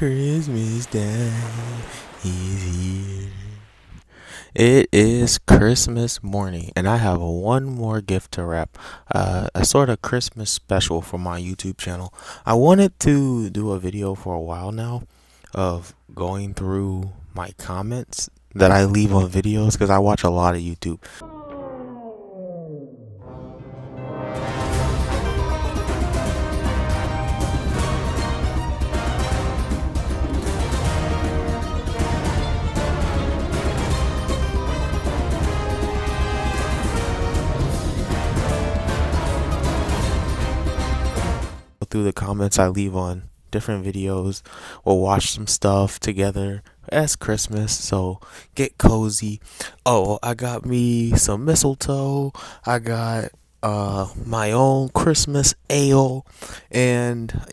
Christmas time is here. It is Christmas morning, and I have one more gift to wrap. A sort of Christmas special for my YouTube channel. I wanted to do a video for a while now of going through my comments that I leave on videos because I watch a lot of YouTube. Through the comments I leave on different videos. We'll watch some stuff together as Christmas, so get cozy. Oh, I got me some mistletoe. I got my own Christmas ale, and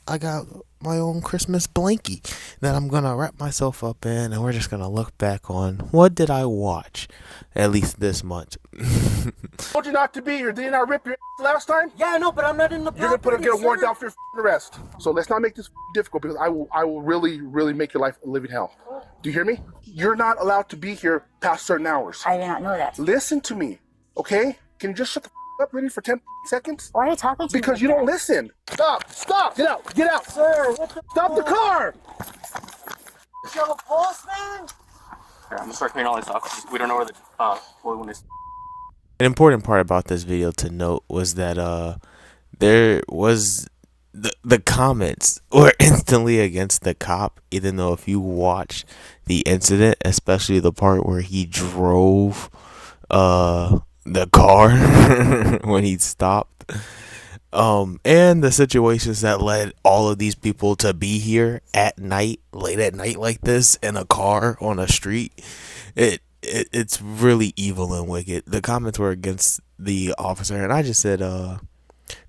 I got my own Christmas blankie that I'm gonna wrap myself up in, and we're just gonna look back on what did I watch at least this month. Told you not to be here. Didn't I rip your last time? Yeah, no, but I'm not in the You're gonna get a warrant out for your arrest. So let's not make this difficult, because I will really make your life a living hell. Do you hear me? You're not allowed to be here past certain hours. I did not know that. Listen to me, okay? Can you just shut the up, really, for 10 seconds? Why are you talking to me? Because you don't listen. Stop! Get out! Sir, what the Stop the car! You have a pulse, man? Here, I'm gonna start cleaning all this off. We don't know where the one is. An important part about this video to note was that there was the comments were instantly against the cop, even though if you watch the incident, especially the part where he drove the car when he stopped, and the situations that led all of these people to be here at night, late at night like this, in a car on a street, it's really evil and wicked. The comments were against the officer, and I just said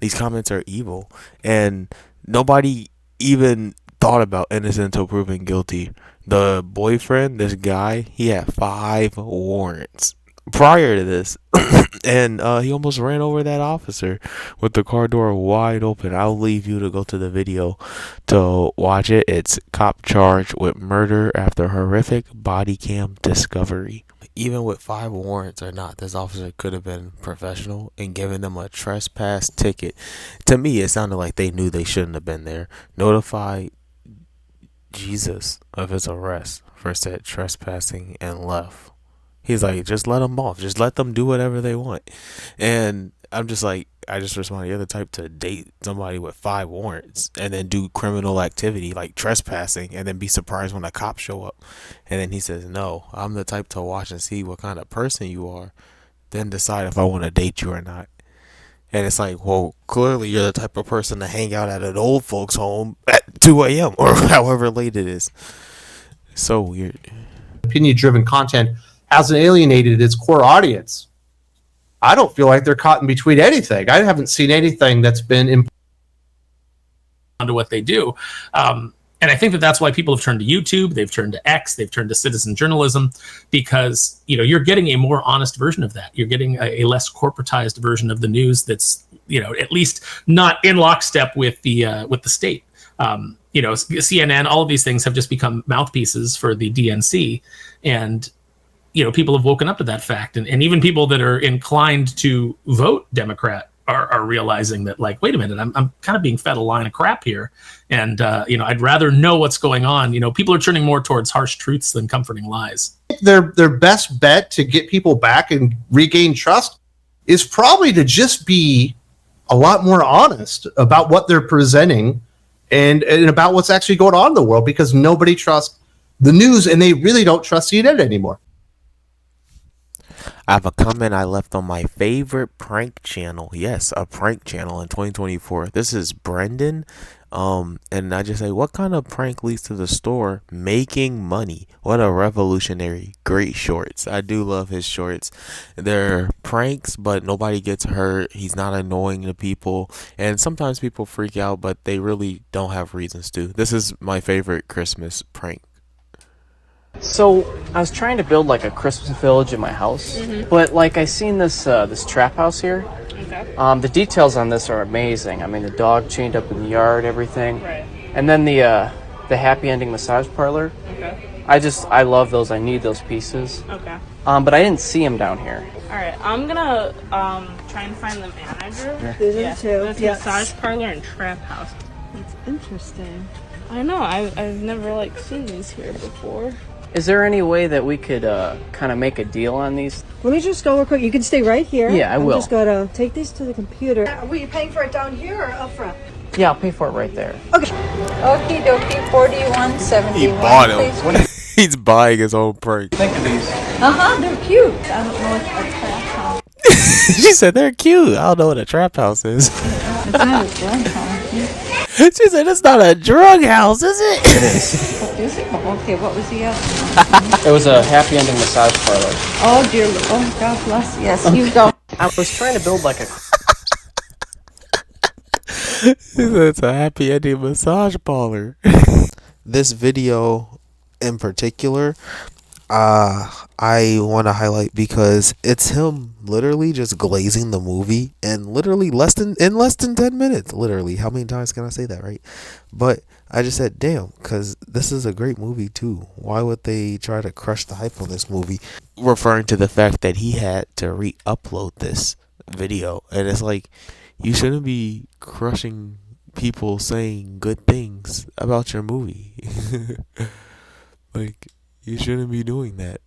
these comments are evil, and nobody even thought about innocent until proven guilty. The boyfriend, this guy, he had 5 warrants prior to this, and he almost ran over that officer with the car door wide open. I'll leave you to go to the video to watch it. It's cop charged with murder after horrific body cam discovery. Even with 5 warrants or not, this officer could have been professional and given them a trespass ticket. To me, it sounded like they knew they shouldn't have been there. Notify Jesus of his arrest for said trespassing and left. He's like, just let them off. Just let them do whatever they want. And I'm just like, I just responded, you're the type to date somebody with 5 warrants and then do criminal activity like trespassing and then be surprised when the cops show up. And then he says, no, I'm the type to watch and see what kind of person you are, then decide if I want to date you or not. And it's like, well, clearly you're the type of person to hang out at an old folks home at 2 a.m. or however late it is. So weird. Opinion-driven content hasn't alienated its core audience. I don't feel like they're caught in between anything. I haven't seen anything that's been onto what they do. And I think that that's why people have turned to YouTube, they've turned to X, they've turned to citizen journalism, because you're getting a more honest version of that. You're getting a less corporatized version of the news that's at least not in lockstep with the state. CNN, all of these things have just become mouthpieces for the DNC, and people have woken up to that fact, and even people that are inclined to vote Democrat are realizing that, like, wait a minute, I'm kind of being fed a line of crap here, and I'd rather know what's going on. People are turning more towards harsh truths than comforting lies. Their best bet to get people back and regain trust is probably to just be a lot more honest about what they're presenting and about what's actually going on in the world, because nobody trusts the news and they really don't trust the internet anymore. I have a comment I left on my favorite prank channel. Yes, a prank channel in 2024. This is Brendan. And I just say, what kind of prank leads to the store making money? What a revolutionary, great shorts. I do love his shorts. They're pranks, but nobody gets hurt. He's not annoying to people. And sometimes people freak out, but they really don't have reasons to. This is my favorite Christmas prank. So I was trying to build like a Christmas village in my house, but like I seen this this trap house here. Okay. The details on this are amazing. I mean, the dog chained up in the yard, everything, right. And then the the happy ending massage parlor. Okay. I love those. I need those pieces. Okay. But I didn't see him down here. All right. I'm gonna try and find the manager. There's There's massage parlor and trap house. It's interesting. I know. I've never like seen these here before. Is there any way that we could kind of make a deal on these? Let me just go real quick. You can stay right here. Yeah, I will. I'm just gonna take these to the computer. Were you paying for it down here or up front? Yeah, I'll pay for it right there. Okay. Okie dokie, 4171. He bought him. He's buying his own prank. Think of these. They're cute. I don't know what a trap house She said they're cute. I don't know what a trap house is. is. It's not a drug house. She said it's not a drug house, is it? It is. What is it? Oh, okay, what was the other? It was a happy ending massage parlor. Oh, dear. Oh, God bless. Yes, you go. I was trying to build like a... It's a happy ending massage parlor. This video in particular, I want to highlight because it's him literally just glazing the movie and literally less than 10 minutes. Literally, how many times can I say that, right? But I just said, damn, because this is a great movie too. Why would they try to crush the hype on this movie? Referring to the fact that he had to re-upload this video, and it's like, you shouldn't be crushing people saying good things about your movie. Like, you shouldn't be doing that.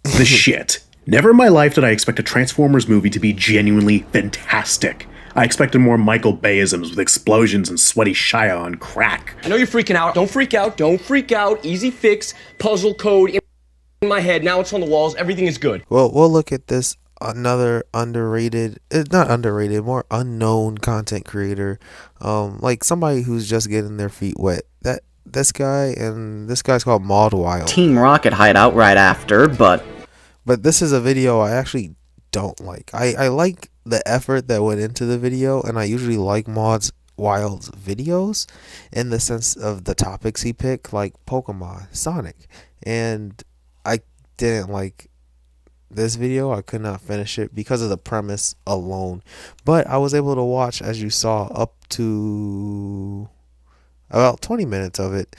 The shit. Never in my life did I expect a Transformers movie to be genuinely fantastic. I expected more Michael Bayisms with explosions and sweaty Shia on crack. I know you're freaking out. Don't freak out. Don't freak out. Easy fix. Puzzle code in my head. Now it's on the walls. Everything is good. Well, we'll look at this. Another underrated, not underrated, more unknown content creator, like somebody who's just getting their feet wet. This guy's called Maud Wild. Team Rocket hideout right after, but this is a video I actually don't like. I like the effort that went into the video, and I usually like Maud Wild's videos in the sense of the topics he picked, like Pokemon, Sonic, and I didn't like this video. I could not finish it because of the premise alone, but I was able to watch, as you saw, up to about 20 minutes of it.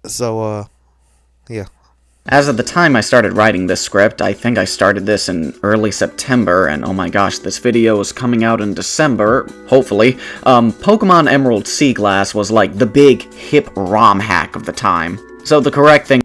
So yeah. As of the time I started writing this script, I think I started this in early September, and oh my gosh, this video is coming out in December, hopefully. Pokemon Emerald Sea Glass was like the big hip ROM hack of the time. So the correct thing,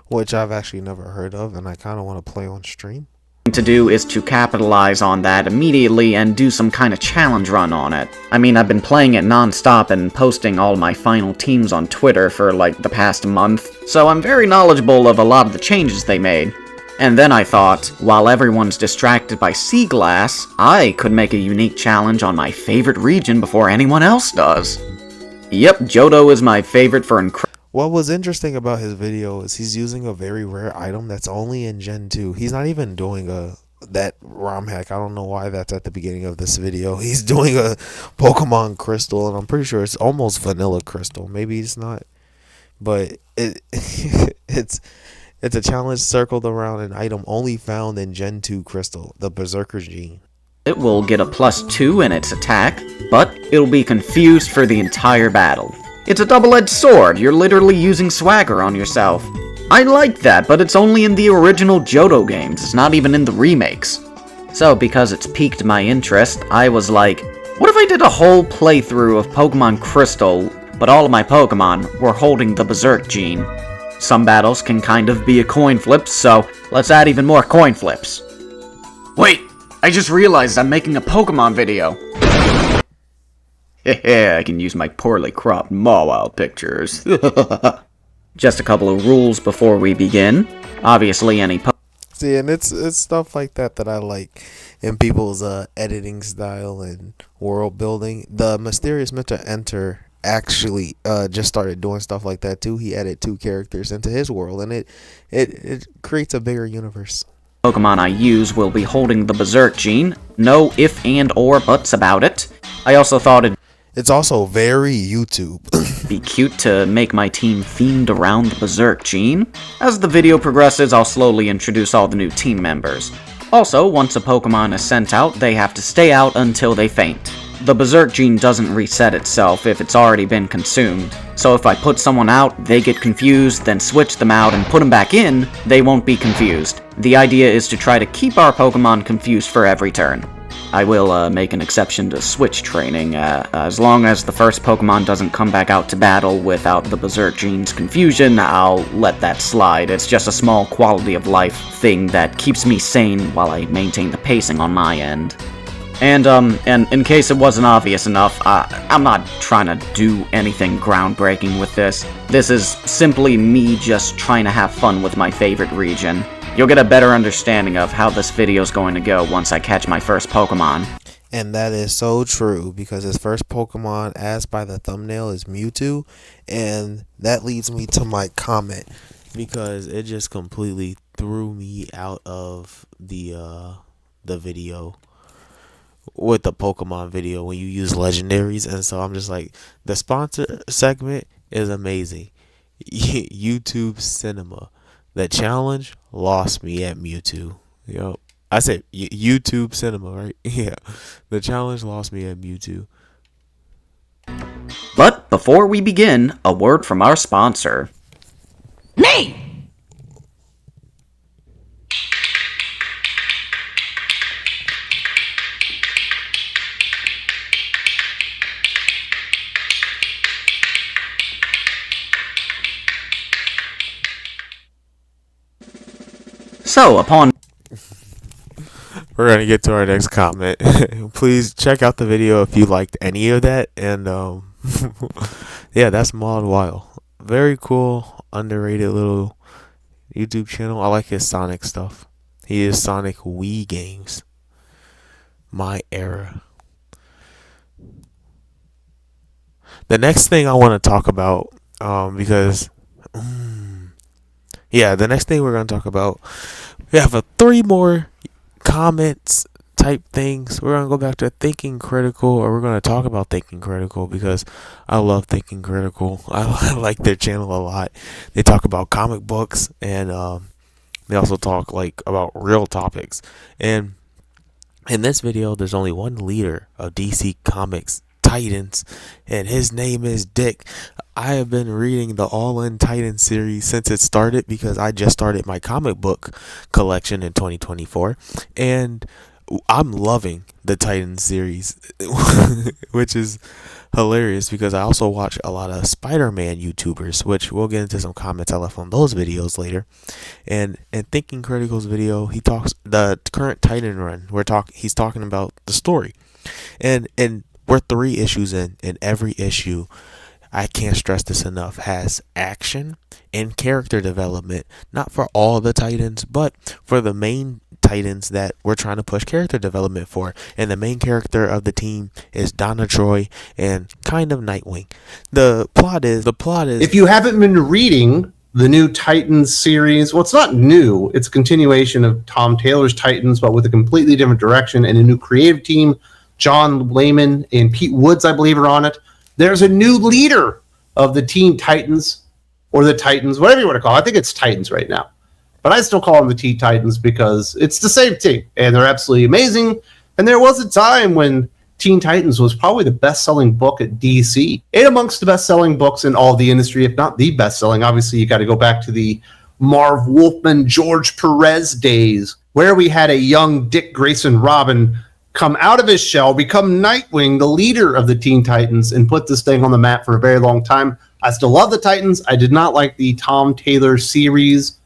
which I've actually never heard of, and I kind of want to play on stream, to do is to capitalize on that immediately and do some kind of challenge run on it. I mean, I've been playing it non-stop and posting all my final teams on Twitter for like the past month, so I'm very knowledgeable of a lot of the changes they made. And then I thought, while everyone's distracted by Sea Glass, I could make a unique challenge on my favorite region before anyone else does. Yep, Johto is my favorite for What was interesting about his video is he's using a very rare item that's only in Gen 2. He's not even doing that ROM hack. I don't know why that's at the beginning of this video. He's doing a Pokemon Crystal, and I'm pretty sure it's almost Vanilla Crystal. Maybe it's not, but it's a challenge circled around an item only found in Gen 2 Crystal, the Berserker gene. It will get a +2 in its attack, but it'll be confused for the entire battle. It's a double-edged sword. You're literally using swagger on yourself. I like that, but it's only in the original Johto games. It's not even in the remakes. So, because it's piqued my interest, I was like, what if I did a whole playthrough of Pokemon Crystal, but all of my Pokemon were holding the Berserk gene? Some battles can kind of be a coin flip, so let's add even more coin flips. Wait, I just realized I'm making a Pokemon video. I can use my poorly cropped Mawile pictures. Just a couple of rules before we begin. Obviously, See, and it's stuff like that I like in people's editing style and world building. The Mysterious Mentor Enter actually just started doing stuff like that too. He added 2 characters into his world, and it creates a bigger universe. Pokemon I use will be holding the Berserk gene. No if and or buts about it. I also thought it's also very YouTube. Be cute to make my team themed around the Berserk gene. As the video progresses, I'll slowly introduce all the new team members. Also, once a Pokemon is sent out, they have to stay out until they faint. The Berserk gene doesn't reset itself if it's already been consumed, so if I put someone out, they get confused, then switch them out and put them back in, they won't be confused. The idea is to try to keep our Pokemon confused for every turn. I will make an exception to switch training, as long as the first Pokemon doesn't come back out to battle without the Berserk gene's confusion, I'll let that slide. It's just a small quality of life thing that keeps me sane while I maintain the pacing on my end. And in case it wasn't obvious enough, I'm not trying to do anything groundbreaking with this. This is simply me just trying to have fun with my favorite region. You'll get a better understanding of how this video's going to go once I catch my first Pokemon. And that is so true, because his first Pokemon, as by the thumbnail, is Mewtwo. And that leads me to my comment, because it just completely threw me out of the video with the Pokemon video when you use legendaries. And so I'm just like, the sponsor segment is amazing. YouTube Cinema. The challenge lost me at Mewtwo. Yo, I said YouTube Cinema, right? Yeah. The challenge lost me at Mewtwo. But before we begin, a word from our sponsor. Me! So, upon... We're going to get to our next comment. Please check out the video if you liked any of that. And, yeah, that's Maud Weil. Very cool, underrated little YouTube channel. I like his Sonic stuff. He is Sonic Wii games. My era. The next thing I want to talk about, because... yeah, the next thing we're going to talk about, we have 3 more comments type things. We're going to go back to Thinking Critical, or we're going to talk about Thinking Critical, because I love Thinking Critical. I like their channel a lot. They talk about comic books, and they also talk like about real topics. And in this video, there's only one leader of DC Comics Titans, and his name is Dick. I have been reading the All In Titan series since it started, because I just started my comic book collection in 2024, and I'm loving the Titan series, which is hilarious, because I also watch a lot of Spider-Man YouTubers, which we'll get into some comments I left on those videos later. And in Thinking Critical's video, he talks the current Titan run. He's talking about the story, and we're 3 issues in, and every issue, I can't stress this enough, has action and character development, not for all the Titans, but for the main Titans that we're trying to push character development for. And the main character of the team is Donna Troy and kind of Nightwing. The plot is if you haven't been reading the new Titans series, well, it's not new, it's a continuation of Tom Taylor's Titans, but with a completely different direction and a new creative team. John Layman and Pete Woods, I believe, are on it. There's a new leader of the Teen Titans, or the Titans, whatever you want to call it. I think it's Titans right now, but I still call them the Teen Titans because it's the same team, and they're absolutely amazing. And there was a time when Teen Titans was probably the best-selling book at DC, and amongst the best-selling books in all the industry, if not the best-selling. Obviously, you got to go back to the Marv Wolfman, George Perez days, where we had a young Dick Grayson Robin come out of his shell, become Nightwing, the leader of the Teen Titans, and put this thing on the map for a very long time. I still love the Titans. I did not like the Tom Taylor series,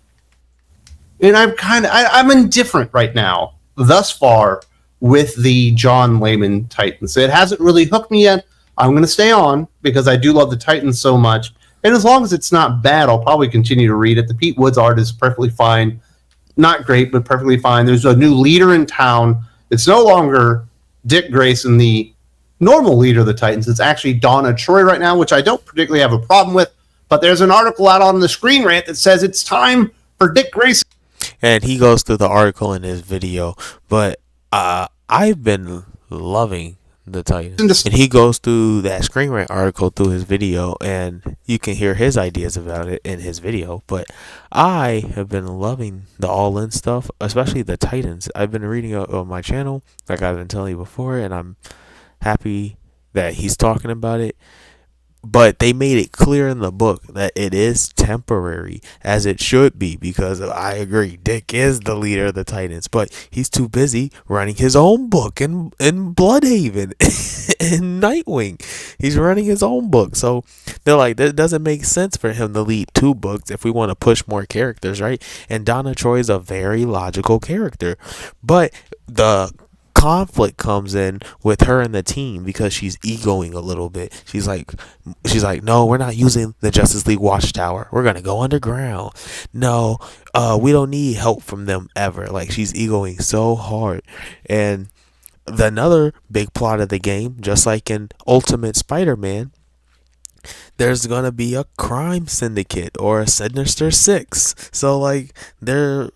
and I'm indifferent right now, thus far, with the John Layman Titans. It hasn't really hooked me yet. I'm going to stay on because I do love the Titans so much, and as long as it's not bad, I'll probably continue to read it. The Pete Woods art is perfectly fine. Not great, but perfectly fine. There's a new leader in town. It's no longer Dick Grayson, the normal leader of the Titans. It's actually Donna Troy right now, which I don't particularly have a problem with. But there's an article out on the Screen Rant that says it's time for Dick Grayson. And he goes through the article in his video. But I've been loving the Titans. And he goes through that Screen Rant article through his video, and you can hear his ideas about it in his video. But I have been loving the all-in stuff, especially the Titans. I've been reading on my channel, like I've been telling you before, and I'm happy that he's talking about it. But they made it clear in the book that it is temporary, as it should be, because I agree, Dick is the leader of the Titans, but he's too busy running his own book in Bloodhaven and Nightwing. He's running his own book. So they're like, it doesn't make sense for him to lead 2 books if we want to push more characters, right? And Donna Troy is a very logical character. But the conflict comes in with her and the team because she's egoing a little bit. She's like, no, we're not using the Justice League Watchtower. We're gonna go underground. No, we don't need help from them ever. Like, she's egoing so hard. And another big plot of the game, just like in Ultimate Spider-Man, there's gonna be a crime syndicate or a Sinister Six. So like they're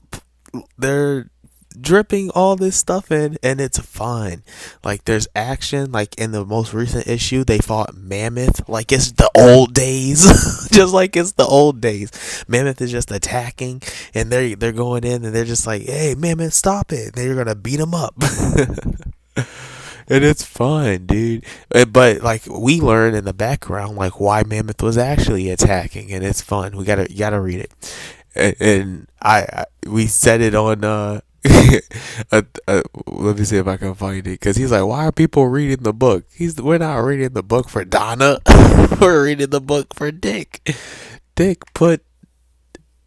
dripping all this stuff in, and it's fun. Like, there's action. Like in the most recent issue, they fought Mammoth like it's the old days. Just like it's the old days. Mammoth is just attacking, and they're going in, and they're just like, hey Mammoth, stop it. They're gonna beat him up. And it's fun, dude. But like, we learn in the background like why Mammoth was actually attacking, and it's fun. You gotta read it. And we said it on let me see if I can find it, because he's like, why are people reading the book? We're not reading the book for Donna. We're reading the book for Dick. Dick put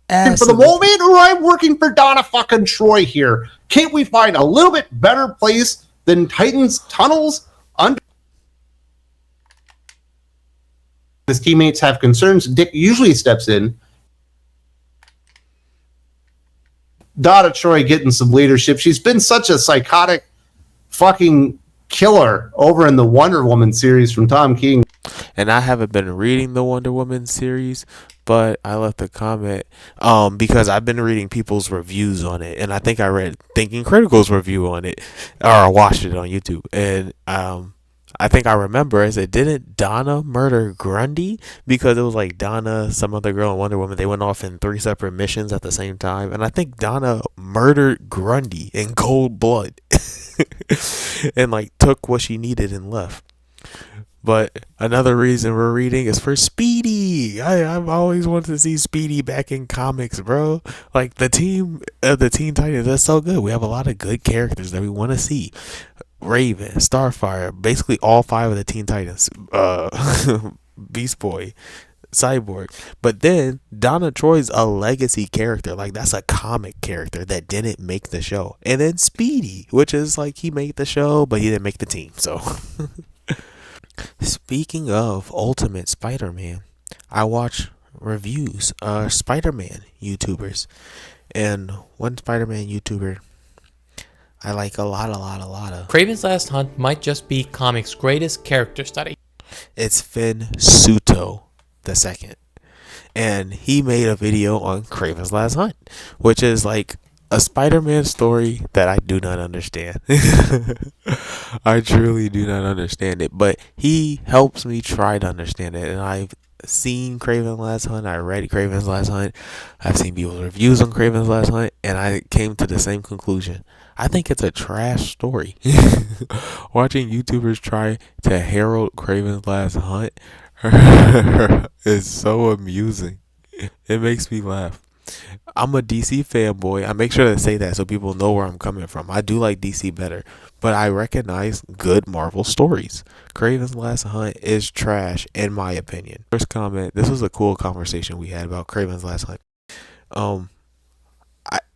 ass for the moment, or I'm working for Donna fucking Troy here. Can't we find a little bit better place than Titan's tunnels under? His teammates have concerns. Dick usually steps in. Donna Troy getting some leadership. She's been such a psychotic fucking killer over in the Wonder Woman series from Tom King. And I haven't been reading the Wonder Woman series, but I left a comment because I've been reading people's reviews on it, and I think I read Thinking Critical's review on it, or I watched it on YouTube, and I think I remember I said, didn't Donna murder Grundy? Because it was like Donna, some other girl, and Wonder Woman. They went off in 3 separate missions at the same time. And I think Donna murdered Grundy in cold blood. And like took what she needed and left. But another reason we're reading is for Speedy. I've always wanted to see Speedy back in comics, bro. Like the team of the Teen Titans, that's so good. We have a lot of good characters that we want to see. Raven, Starfire, basically all 5 of the Teen Titans, Beast Boy, Cyborg. But then Donna Troy's a legacy character. Like, that's a comic character that didn't make the show. And then Speedy, which is like he made the show, but he didn't make the team. So speaking of Ultimate Spider-Man, I watch reviews, Spider-Man YouTubers. And one Spider-Man YouTuber I like a lot of. Kraven's Last Hunt might just be comics' greatest character study. It's Finn Suto II. And he made a video on Kraven's Last Hunt, which is like a Spider-Man story that I do not understand. I truly do not understand it, but he helps me try to understand it. And I've seen Kraven's Last Hunt, I read Kraven's Last Hunt, I've seen people's reviews on Kraven's Last Hunt, and I came to the same conclusion. I think it's a trash story. Watching YouTubers try to herald Kraven's Last Hunt is so amusing. It makes me laugh. I'm a DC fanboy. I make sure to say that so people know where I'm coming from. I do like DC better, but I recognize good Marvel stories. Kraven's Last Hunt is trash, in my opinion. First comment. This was a cool conversation we had about Kraven's Last Hunt.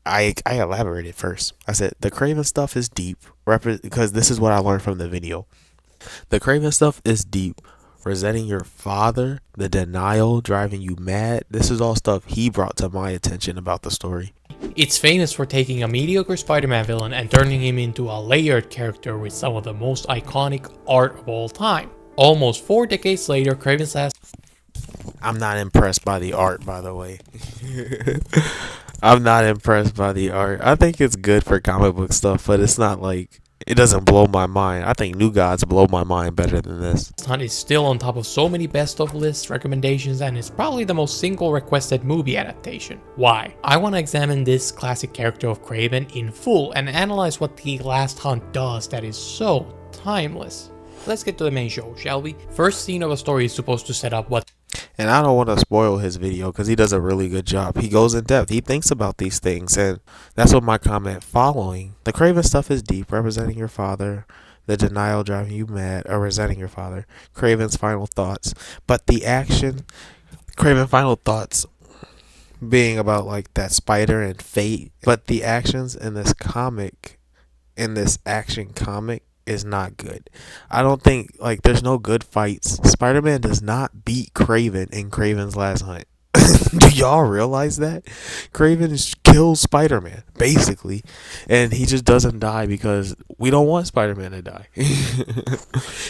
I elaborated first. I said the Kraven stuff is deep, because this is what I learned from the video. The Kraven stuff is deep. Resenting your father, the denial driving you mad. This is all stuff he brought to my attention about the story. It's famous for taking a mediocre Spider-Man villain and turning him into a layered character with some of the most iconic art of all time. Almost 4 decades later, Kraven's Last... I'm not impressed by the art, by the way. I'm not impressed by the art. I think it's good for comic book stuff, but it's not like... It doesn't blow my mind. I think New Gods blow my mind better than this. Hunt is still on top of so many best of list recommendations, and it's probably the most single requested movie adaptation. Why? I want to examine this classic character of Kraven in full and analyze what the Last Hunt does that is so timeless. let's get to the main show, shall we? First scene of a story is supposed to set up what. And I don't want to spoil his video because he does a really good job. He goes in depth. He thinks about these things. And that's what my comment following. The Craven stuff is deep, representing your father. The denial driving you mad, or resenting your father. Craven's final thoughts. But the action, Craven final thoughts being about like that spider and fate. But the actions in this comic, in this action comic, is not good. I don't think, like, there's no good fights. Spider-Man does not beat Craven in Craven's Last Hunt. Do y'all realize that? Craven kills Spider-Man, basically, and he just doesn't die because we don't want Spider-Man to die.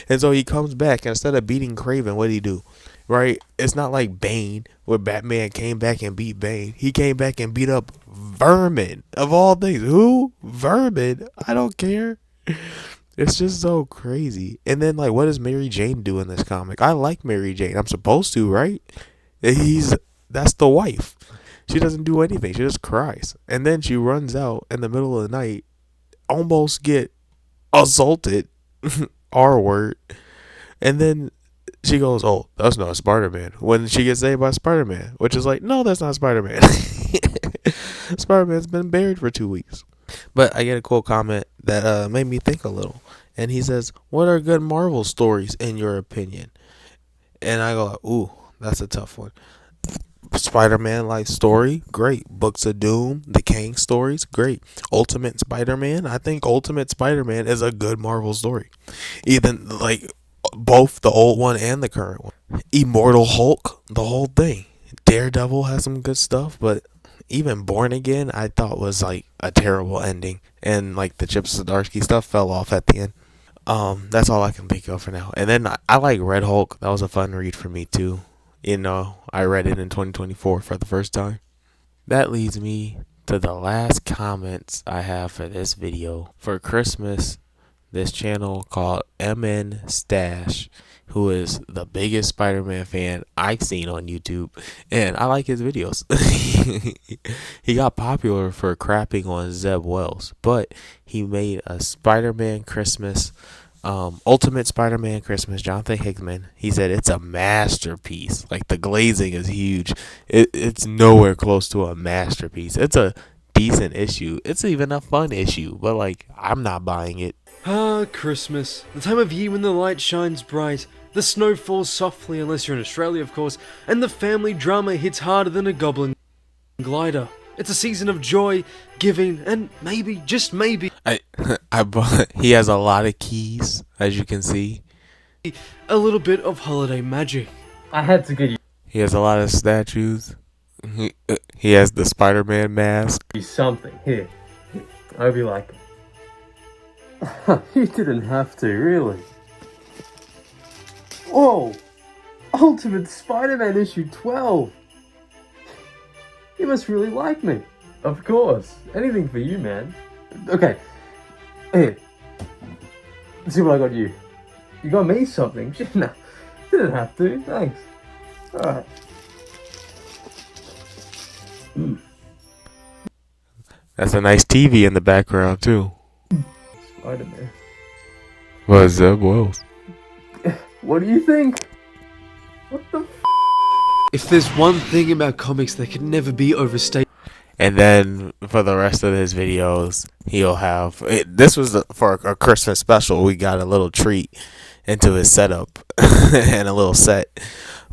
And so he comes back, and instead of beating Craven, what did he do? Right? It's not like Bane, where Batman came back and beat Bane. He came back and beat up Vermin, of all things. Who? Vermin? I don't care. It's just so crazy. And then, like, what does Mary Jane do in this comic? I like Mary Jane. I'm supposed to, right? That's the wife. She doesn't do anything. She just cries. And then she runs out in the middle of the night, almost get assaulted, R word. And then she goes, oh, that's not Spider-Man. When she gets saved by Spider-Man, which is like, no, that's not Spider-Man. Spider-Man's been buried for 2 weeks. But I get a cool comment that made me think a little. And he says, what are good Marvel stories in your opinion? And I go, ooh, that's a tough one. Spider-Man life story, great. Books of Doom, the Kang stories, great. Ultimate Spider-Man, I think Ultimate Spider-Man is a good Marvel story. Even like both the old one and the current one. Immortal Hulk, the whole thing. Daredevil has some good stuff, but even Born Again, I thought was like a terrible ending, and like the Chip Zdarsky stuff fell off at the end. That's all I can think of for now. And then I like Red Hulk. That was a fun read for me too. You know, I read it in 2024 for the first time. That leads me to the last comments I have for this video. For Christmas, this channel called MN Stash, who is the biggest Spider-Man fan I've seen on YouTube, and I like his videos. He got popular for crapping on Zeb Wells, but he made a Spider-Man Christmas, Ultimate Spider-Man Christmas, Jonathan Hickman. He said it's a masterpiece. Like, the glazing is huge. It's nowhere close to a masterpiece. It's a decent issue. It's even a fun issue, but like, I'm not buying it. Ah, Christmas. The time of year when the light shines bright, the snow falls softly unless you're in Australia, of course, and the family drama hits harder than a goblin glider. It's a season of joy, giving, and maybe, just maybe, he has a lot of keys, as you can see. a little bit of holiday magic. I had to get you He has a lot of statues. He has the Spider-Man mask. something. Here. I hope you like it. You didn't have to, really. Whoa! Ultimate Spider-Man issue 12! You must really like me. Of course. Anything for you, man. Okay. Here. Let's see what I got you. You got me something? No. Didn't have to. Thanks. Alright. That's a nice TV in the background, too. Spider-Man. Well, Zeb Wells. What do you think? What the f***? If there's one thing about comics that can never be overstated. And then for the rest of his videos, he'll have this was for a Christmas special. We got a little treat into his setup and a little set.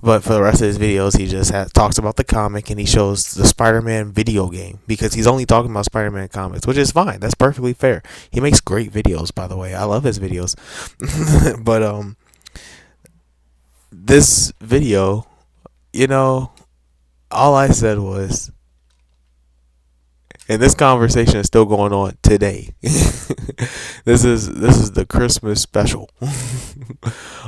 But for the rest of his videos, he just talks about the comic, and he shows the Spider-Man video game, because he's only talking about Spider-Man comics, which is fine. That's perfectly fair. He makes great videos, by the way. I love his videos. But this video, you know, all I said was, and this conversation is still going on today. This is the Christmas special.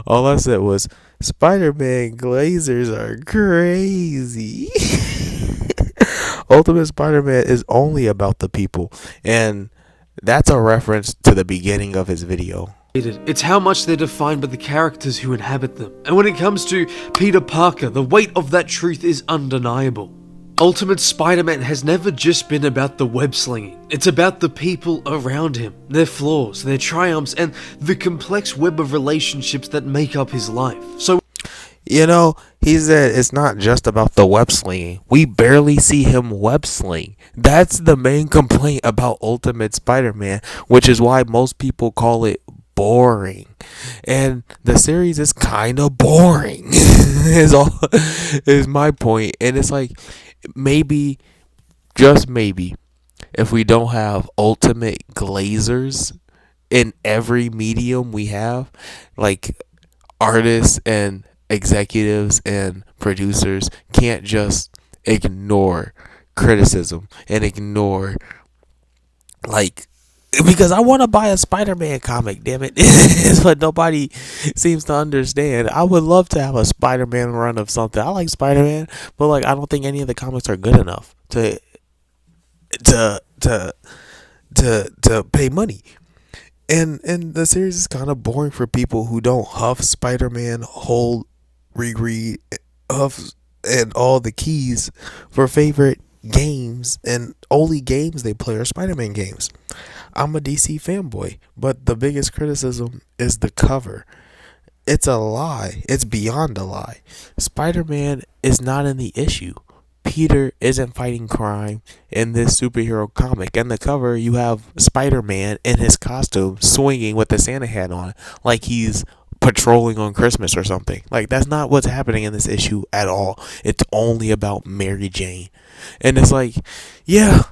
All I said was, Spider-Man glazers are crazy. Ultimate Spider-Man is only about the people, and that's a reference to the beginning of his video. It's how much they're defined by the characters who inhabit them. And when it comes to Peter Parker, the weight of that truth is undeniable. Ultimate Spider-Man has never just been about the web slinging. It's about the people around him, their flaws, their triumphs, and the complex web of relationships that make up his life. So, you know, he said it's not just about the web slinging. We barely see him web sling. That's the main complaint about Ultimate Spider-Man, which is why most people call it boring. And the series is kind of boring. is my point. And it's like, maybe, just maybe, if we don't have ultimate glazers in every medium we have, like artists and executives and producers can't just ignore criticism and ignore, like, because I want to buy a Spider-Man comic, damn it. But nobody seems to understand. I would love to have a Spider-Man run of something. I like Spider-Man, but like I don't think any of the comics are good enough to pay money. And the series is kind of boring for people who don't huff Spider-Man, hold, reread, huff, and all the keys for favorite games, and only games they play are Spider-Man games. I'm a DC fanboy, but the biggest criticism is the cover. It's a lie. It's beyond a lie. Spider-Man is not in the issue. Peter isn't fighting crime in this superhero comic. In the cover, you have Spider-Man in his costume swinging with the Santa hat on, like he's patrolling on Christmas or something. Like, that's not what's happening in this issue at all. It's only about Mary Jane. And it's like, yeah,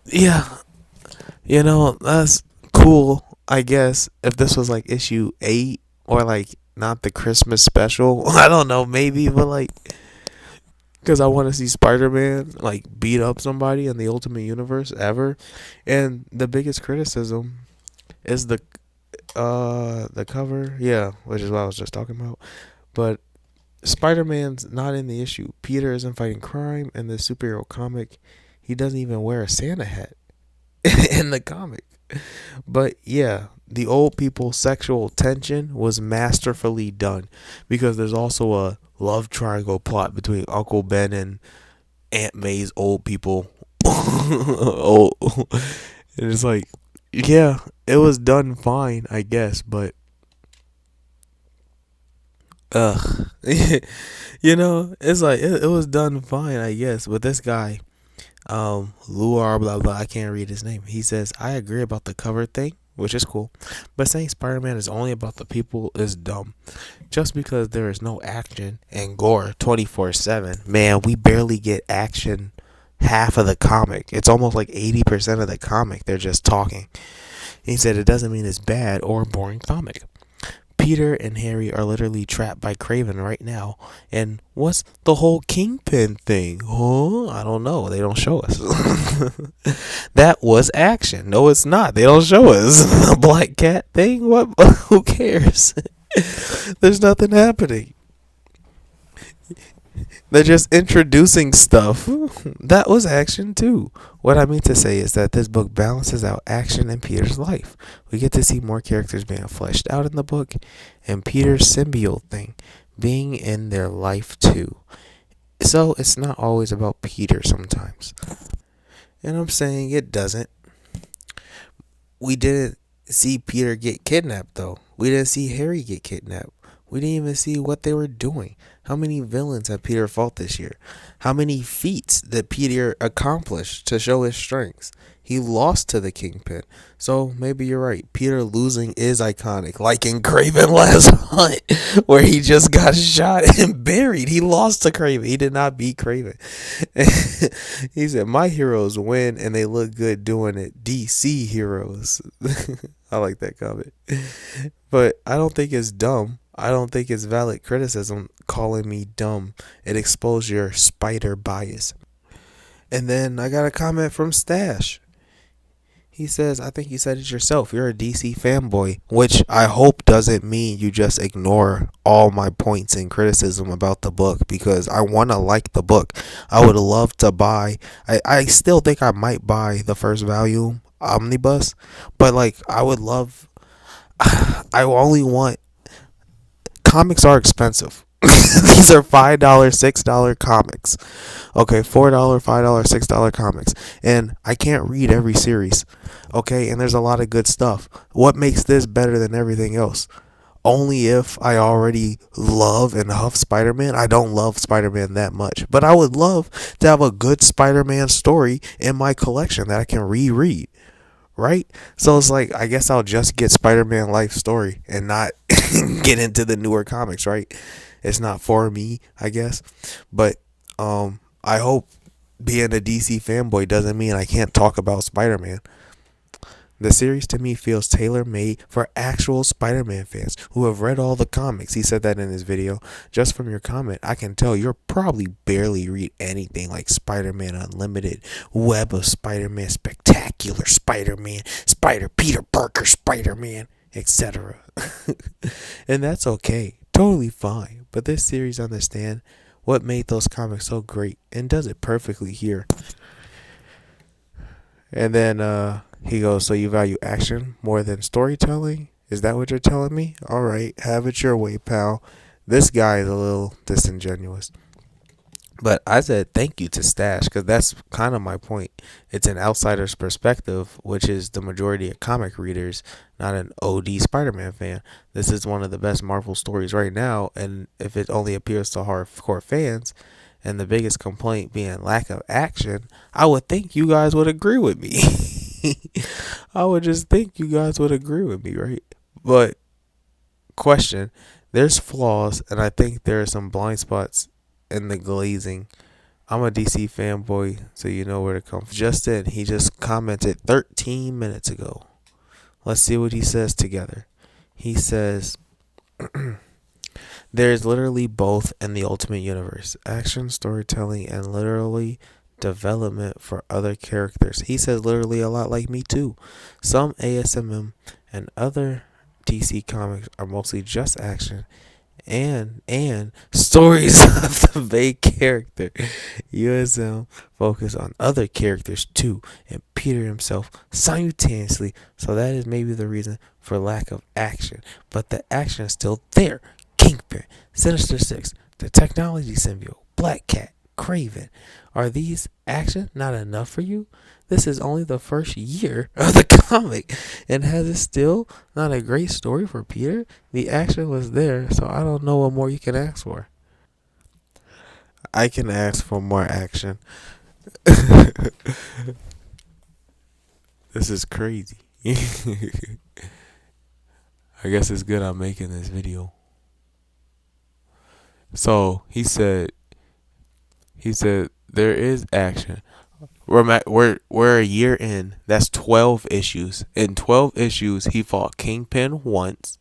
you know, that's cool, I guess, if this was like issue 8 or like not the Christmas special. I don't know, maybe, but like, because I want to see Spider-Man like beat up somebody in the Ultimate Universe ever. And the biggest criticism is the cover, yeah, which is what I was just talking about. But Spider-Man's not in the issue. Peter isn't fighting crime in the superhero comic. He doesn't even wear a Santa hat in the comic. But yeah, the old people sexual tension was masterfully done, because there's also a love triangle plot between Uncle Ben and Aunt May's old people. Oh, and it's like, yeah, it was done fine, I guess, but you know, it's like it was done fine, I guess. But this guy, Luar, blah blah, I can't read his name. He says, I agree about the cover thing, which is cool, but saying Spider-Man is only about the people is dumb. Just because there is no action and gore 24/7, man, we barely get action half of the comic. It's almost like 80% of the comic they're just talking. He said it doesn't mean it's bad or a boring comic. Peter and Harry are literally trapped by Kraven right now. And what's the whole Kingpin thing? Oh, I don't know. They don't show us. That was action. No, it's not. They don't show us. The Black Cat thing? What? Who cares? There's nothing happening. They're just introducing stuff. That was action too. What I mean to say is that this book balances out action in Peter's life. We get to see more characters being fleshed out in the book, and Peter's symbiote thing being in their life too. So it's not always about Peter sometimes. And I'm saying it doesn't. We didn't see Peter get kidnapped though. We didn't see Harry get kidnapped. We didn't even see what they were doing. How many villains have Peter fought this year? How many feats did Peter accomplish to show his strengths? He lost to the Kingpin. So maybe you're right. Peter losing is iconic. Like in Kraven Last Hunt, where he just got shot and buried. He lost to Kraven. He did not beat Kraven. He said, my heroes win and they look good doing it. DC heroes. I like that comment. But I don't think it's dumb. I don't think it's valid criticism calling me dumb. It exposed your spider bias. And then I got a comment from Stash. He says, I think you said it yourself. You're a DC fanboy, which I hope doesn't mean you just ignore all my points and criticism about the book, because I want to like the book. I would love to buy. I still think I might buy the first volume omnibus, but like I would love. I only want. Comics are expensive. These are $5, $6 comics. Okay, $4, $5, $6 comics. And I can't read every series. Okay, and there's a lot of good stuff. What makes this better than everything else? Only if I already love and huff Spider-Man. I don't love Spider-Man that much, but I would love to have a good Spider-Man story in my collection that I can reread. Right? So it's like, I guess I'll just get Spider-Man life story and not get into the newer comics, right? It's not for me, I guess. But I hope being a DC fanboy doesn't mean I can't talk about Spider-Man. The series to me feels tailor-made for actual Spider-Man fans who have read all the comics. He said that in his video. Just from your comment, I can tell you're probably barely read anything like Spider-Man Unlimited, Web of Spider-Man, Spectacular Spider-Man, Peter Parker Spider-Man, etc. And that's okay. Totally fine. But this series understands what made those comics so great and does it perfectly here. And then he goes, so you value action more than storytelling? Is that what you're telling me? All right, have it your way, pal. This guy is a little disingenuous. But I said thank you to Stash, because that's kind of my point. It's an outsider's perspective, which is the majority of comic readers, not an OD Spider-Man fan. This is one of the best Marvel stories right now, and if it only appeals to hardcore fans, and the biggest complaint being lack of action, I would think you guys would agree with me. I would just think you guys would agree with me, right? But question, there's flaws, and I think there are some blind spots in the glazing. I'm a DC fanboy, so you know where to come from. Just in, he just commented 13 minutes ago. Let's see what he says together. He says, there's literally both in the Ultimate Universe. Action, storytelling, and literally development for other characters. He says literally a lot like me too. Some ASMM and other DC comics are mostly just action and stories of the main character. USM focus on other characters too, and Peter himself simultaneously. So that is maybe the reason for lack of action. But the action is still there. Kingpin, Sinister Six, the technology symbiote, Black Cat, Craven. Are these action not enough for you? This is only the first year of the comic, and has it still not a great story for Peter? The action was there, so I don't know what more you can ask for. I can ask for more action. This is crazy. I guess it's good I'm making this video. So he said there is action. We're a year in. That's 12 issues. In 12 issues, he fought Kingpin once.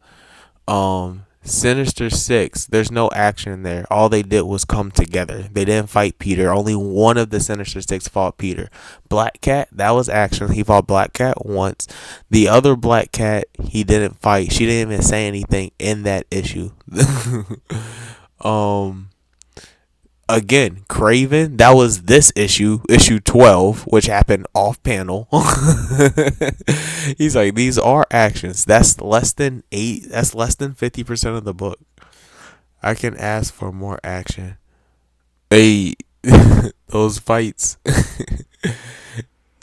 Sinister Six, there's no action there. All they did was come together. They didn't fight Peter. Only one of the Sinister Six fought Peter. Black Cat, that was action. He fought Black Cat once. The other Black Cat, he didn't fight. She didn't even say anything in that issue. Again, Craven, that was this issue 12, which happened off panel. He's like, these are actions. That's less than 50% of the book. I can ask for more action. Hey, those fights.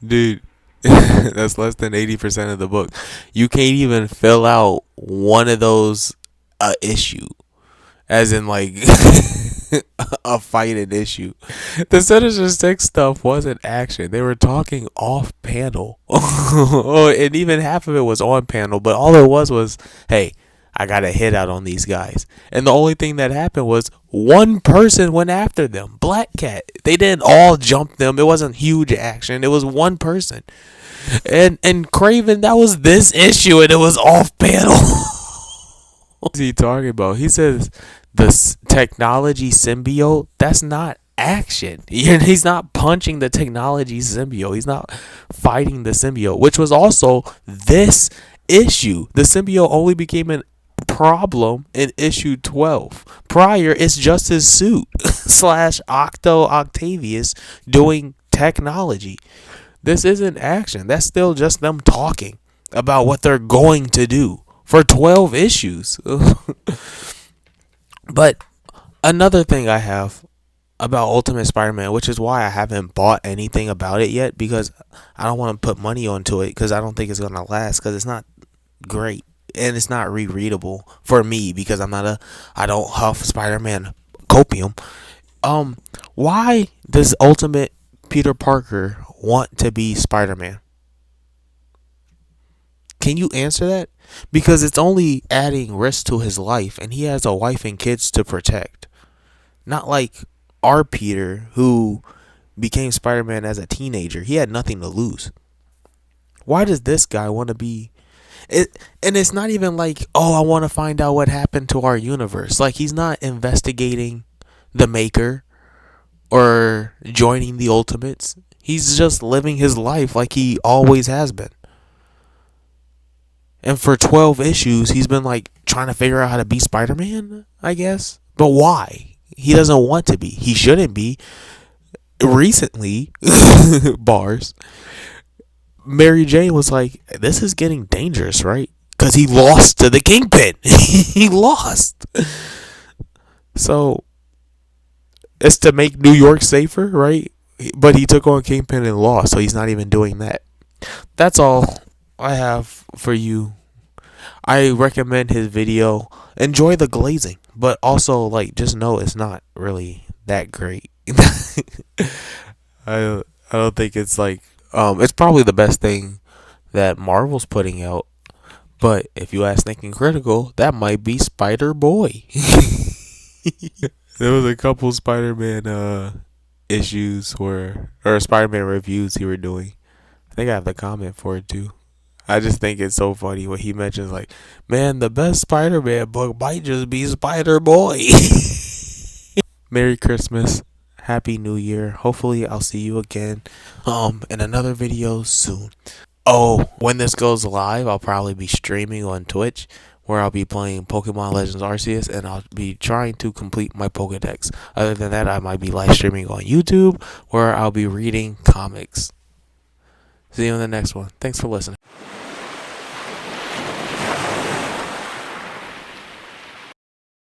Dude, that's less than 80% of the book. You can't even fill out one of those issue. As in, like, a fighting issue. The Sinister Six stuff wasn't action. They were talking off panel. And even half of it was on panel. But all it was, hey, I got a hit out on these guys. And the only thing that happened was one person went after them. Black Cat. They didn't all jump them. It wasn't huge action. It was one person. And Craven, that was this issue. And it was off panel. What is he talking about? He says the technology symbiote, that's not action. He's not punching the technology symbiote. He's not fighting the symbiote, which was also this issue. The symbiote only became a problem in issue 12. Prior, it's just his suit / Octavius doing technology. This isn't action. That's still just them talking about what they're going to do. For 12 issues. But Another thing I have about Ultimate Spider-Man, which is why I haven't bought anything about it yet, because I don't want to put money onto it, because I don't think it's going to last, because it's not great and it's not rereadable for me, because I don't huff Spider-Man copium. Why does Ultimate Peter Parker want to be Spider-Man? Can you answer that? Because it's only adding risk to his life, and he has a wife and kids to protect. Not like our Peter, who became Spider-Man as a teenager. He had nothing to lose. Why does this guy want to be it? And it's not even like, oh, I want to find out what happened to our universe. Like, he's not investigating the Maker or joining the Ultimates. He's just living his life like he always has been. And for 12 issues, he's been like trying to figure out how to be Spider-Man, I guess. But why? He doesn't want to be. He shouldn't be. Recently, bars, Mary Jane was like, this is getting dangerous, right? Because he lost to the Kingpin. He lost. So, it's to make New York safer, right? But he took on Kingpin and lost, so he's not even doing that. That's all I have for you. I recommend his video. Enjoy the glazing, but also like just know it's not really that great. I don't think it's like it's probably the best thing that Marvel's putting out. But if you ask Thinking Critical, that might be Spider Boy. There was a couple Spider-Man issues or Spider-Man reviews he were doing. I think I have the comment for it too. I just think it's so funny when he mentions like, man, the best Spider-Man book might just be Spider Boy. Merry Christmas. Happy New Year. Hopefully I'll see you again in another video soon. Oh, when this goes live, I'll probably be streaming on Twitch, where I'll be playing Pokemon Legends Arceus, and I'll be trying to complete my Pokedex. Other than that, I might be live streaming on YouTube, where I'll be reading comics. See you in the next one. Thanks for listening.